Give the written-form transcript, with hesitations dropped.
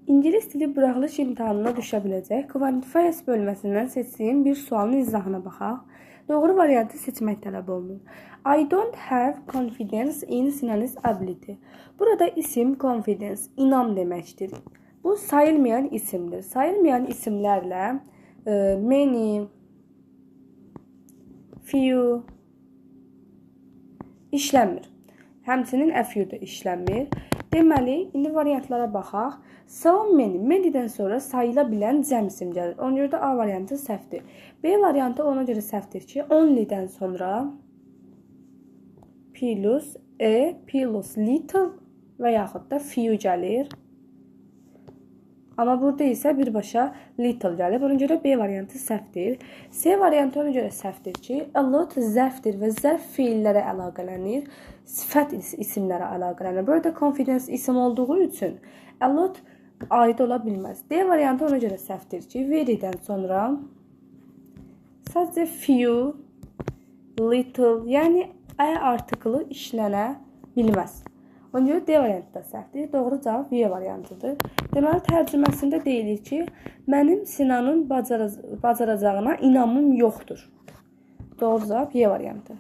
İngilis dili buraxılış imtahanına düşə biləcək Quantifiers bölməsindən seçdiyim bir sualın izahına baxaq. Doğru variantı seçmək tələb olunur. I don't have confidence in Sinan's ability. Burada isim confidence, inam deməkdir. Bu sayılmayan isimdir. Sayılmayan isimlərlə many, few işlənmir. Həmçinin a few da işlənmir. Deməli, indi variantlara baxaq. So many, many'dən sonra sayıla bilən cəm isim gəlir. Ona görə də A variantı səhvdir. B variantı ona görə səhvdir ki, only'dən sonra plus, plus little və yaxud da few gəlir. Amma burada isə birbaşa little gəlir. Ona görə B variantı səhvdir. C variantı ona görə səhvdir ki, a lot zərfdir və zərf feillərə əlaqələnir. Sifət isimlərə əlaqələnir. Burada confidence isim olduğu üçün a lot aid ola bilməz. D variantı ona görə səhvdir ki, very'dən sonra sadəcə few, little, yəni ə artıqlı işlənə bilməz. Ona görə D variantı da səhvdir. Doğru cavab B variantıdır. Deməli, tərcüməsində deyilir ki, mənim Sinanın bacaracağına inamım yoxdur. Doğru cavab B variantı.